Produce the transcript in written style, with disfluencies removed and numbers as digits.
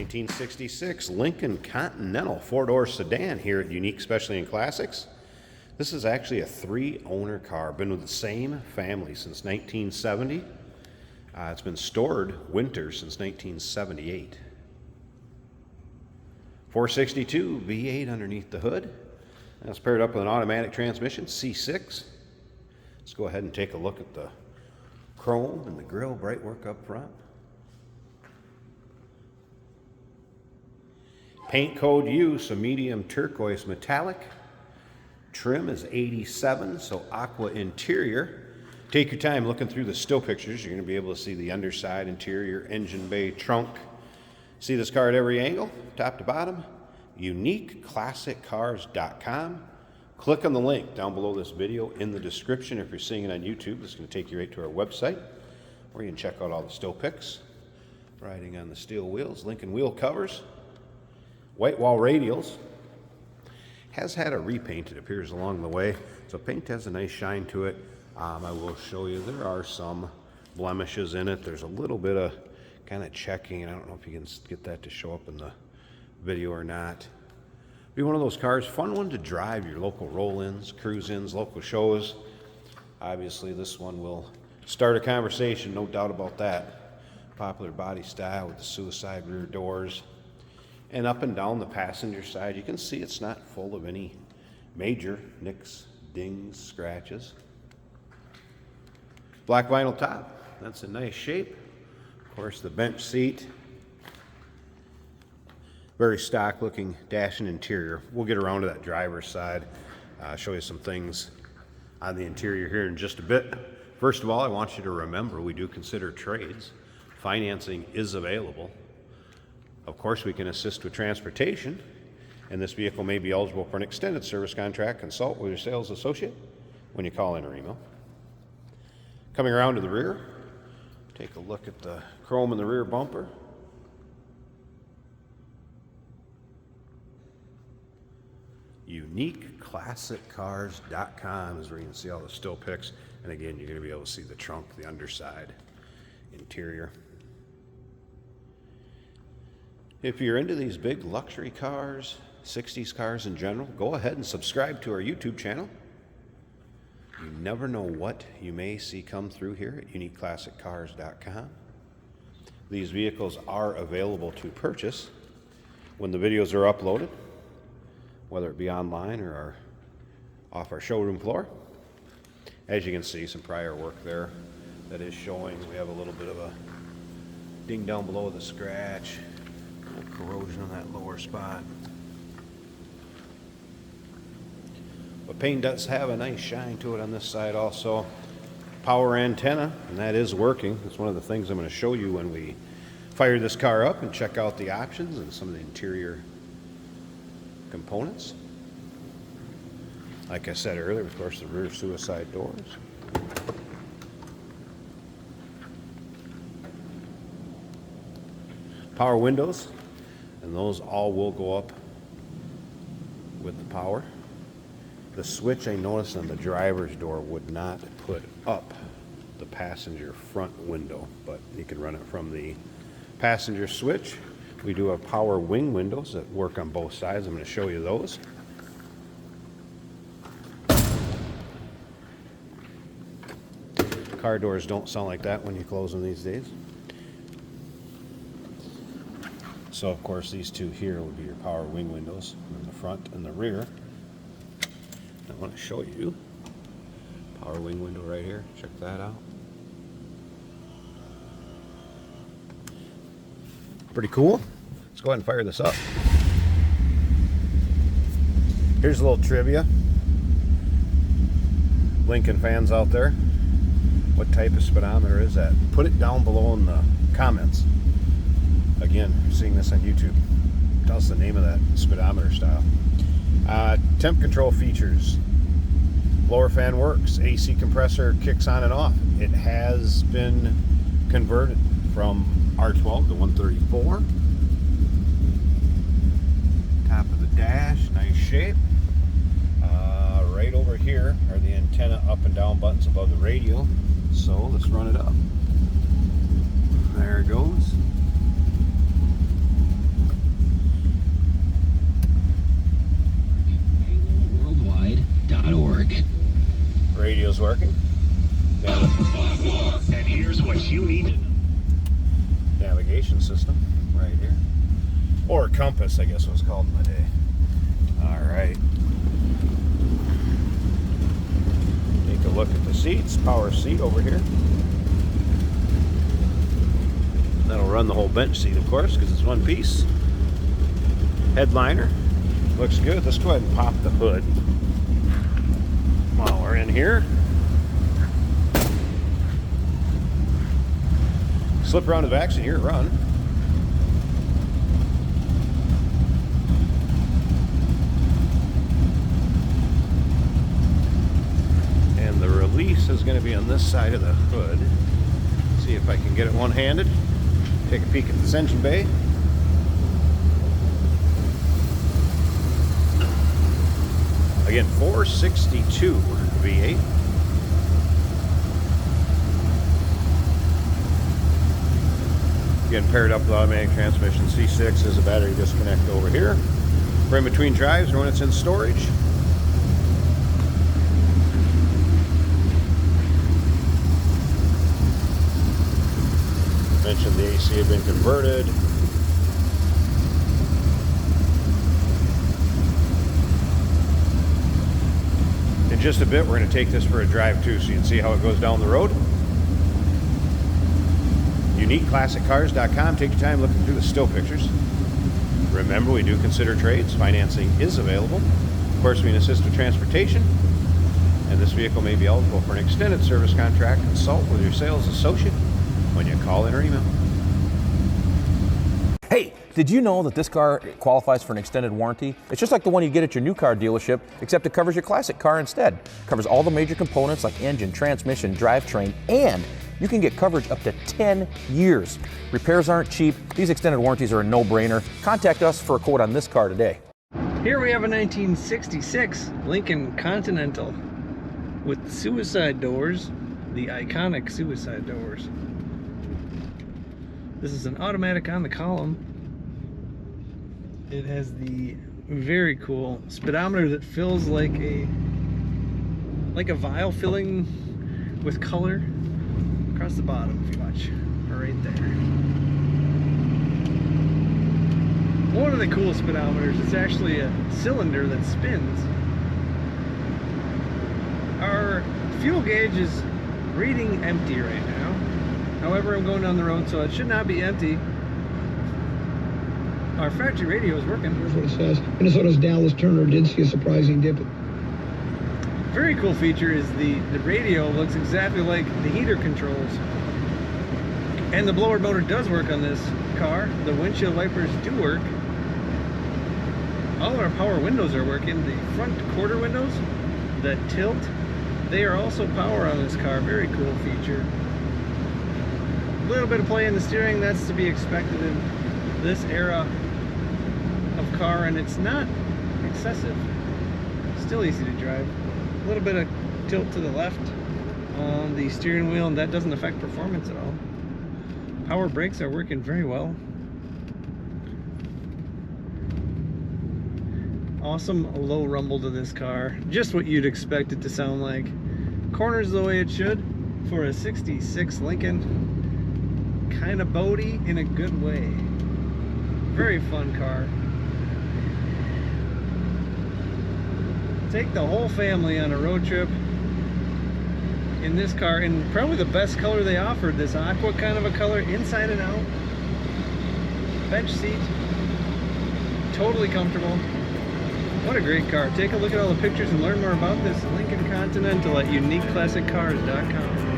1966 Lincoln Continental four-door sedan here at Unique Specialty and Classics. This is actually a three-owner car. Been with the same family since 1970. It's been stored winter since 1978. 462 V8 underneath the hood. That's paired up with an automatic transmission, C6. Let's go ahead and take a look at the chrome and the grille bright work up front. Paint code use, a medium turquoise metallic. Trim is 87, so aqua interior. Take your time looking through the still pictures. You're going to be able to see the underside, interior, engine bay, trunk. See this car at every angle, top to bottom. UniqueClassicCars.com. Click on the link down below this video in the description. If you're seeing it on YouTube, it's going to take you right to our website where you can check out all the still pics. Riding on the steel wheels, Lincoln wheel covers. White wall radials. Has had a repaint, it appears, along the way. So paint has a nice shine to it. I will show you there are some blemishes in it. There's a little bit of kind of checking, and I don't know if you can get that to show up in the video or not. Be one of those cars, fun one to drive your local roll-ins, cruise-ins, local shows. Obviously this one will start a conversation, no doubt about that. Popular body style with the suicide rear doors. And up and down the passenger side, you can see it's not full of any major nicks, dings, scratches. Black vinyl top, that's in nice shape. Of course, the bench seat. Very stock looking dash and interior. We'll get around to that driver's side, show you some things on the interior here in just a bit. First of all, I want you to remember we do consider trades. Financing is available. Of course, we can assist with transportation, and this vehicle may be eligible for an extended service contract. Consult with your sales associate when you call in or email. Coming around to the rear, take a look at the chrome in the rear bumper. UniqueClassicCars.com is where you can see all the still pics, and again, you're going to be able to see the trunk, the underside, interior. If you're into these big luxury cars, 60s cars in general, go ahead and subscribe to our YouTube channel. You never know what you may see come through here at UniqueClassicCars.com. These vehicles are available to purchase when the videos are uploaded, whether it be online or off our showroom floor. As you can see, some prior work there that is showing. We have a little bit of a ding down below with a scratch. Corrosion on that lower spot. But paint does have a nice shine to it on this side also. Power antenna, and that is working. It's one of the things I'm going to show you when we fire this car up and check out the options and some of the interior components. Like I said earlier, of course, the rear suicide doors. Power windows. And those all will go up with the power. The switch I noticed on the driver's door would not put up the passenger front window, but you can run it from the passenger switch. We do have power wing windows that work on both sides. I'm going to show you those. Car doors don't sound like that when you close them these days. So of course these two here will be your power wing windows in the front and the rear. I want to show you power wing window right here. Check that out. Pretty cool. Let's go ahead and fire this up. Here's a little trivia. Lincoln fans out there, what type of speedometer is that? Put it down below in the comments. Again, you're seeing this on YouTube. Tell us the name of that speedometer style. Temp control features. Blower fan works. AC compressor kicks on and off. It has been converted from R12 to 134. Top of the dash, nice shape. Right over here are the antenna up and down buttons above the radio. So let's run it up. There it goes. radio's working. And here's what you need. Navigation system right here. Or compass, I guess it was called in my day. Alright. Take a look at the seats. Power seat over here. That'll run the whole bench seat, of course, because it's one piece. Headliner. Looks good. Let's go ahead and pop the hood while we're in here. Slip around to the back so you hear it run. And the release is going to be on this side of the hood. See if I can get it one-handed. Take a peek at this engine bay. Again, 462 V8. Again, paired up with automatic transmission. C6 is a battery disconnect over here. For in between drives or when it's in storage. Mentioned the AC had been converted. In just a bit, we're going to take this for a drive too, so you can see how it goes down the road. UniqueClassicCars.com. Take your time looking through the still pictures. Remember, we do consider trades. Financing is available. Of course, we can assist with transportation. And this vehicle may be eligible for an extended service contract. Consult with your sales associate when you call in or email. Hey, did you know that this car qualifies for an extended warranty? It's just like the one you get at your new car dealership, except it covers your classic car instead. It covers all the major components like engine, transmission, drivetrain, and you can get coverage up to 10 years. Repairs aren't cheap. These extended warranties are a no-brainer. Contact us for a quote on this car today. Here we have a 1966 Lincoln Continental with suicide doors, the iconic suicide doors. This is an automatic on the column. It has the very cool speedometer that fills like a vial filling with color across the bottom, if you watch, right there. One of the coolest speedometers, it's actually a cylinder that spins. Our fuel gauge is reading empty right now. However, I'm going down the road, so it should not be empty. Our factory radio is working. Here's what it says. Minnesota's Dallas Turner did see a surprising dip. Very cool feature is the radio looks exactly like the heater controls. And the blower motor does work on this car. The windshield wipers do work. All of our power windows are working. The front quarter windows that tilt, they are also power on this car. Very cool feature. A little bit of play in the steering, that's to be expected in this era of car, and it's not excessive. Still easy to drive. A little bit of tilt to the left on the steering wheel, and that doesn't affect performance at all. Power brakes are working very well. Awesome low rumble to this car. Just what you'd expect it to sound like. Corners the way it should for a 66 Lincoln. Kind of boaty in a good way. Very fun car. Take the whole family on a road trip in this car, in probably the best color they offered, this aqua kind of a color, inside and out. Bench seat, totally comfortable. What a great car. Take a look at all the pictures and learn more about this Lincoln Continental at UniqueClassicCars.com.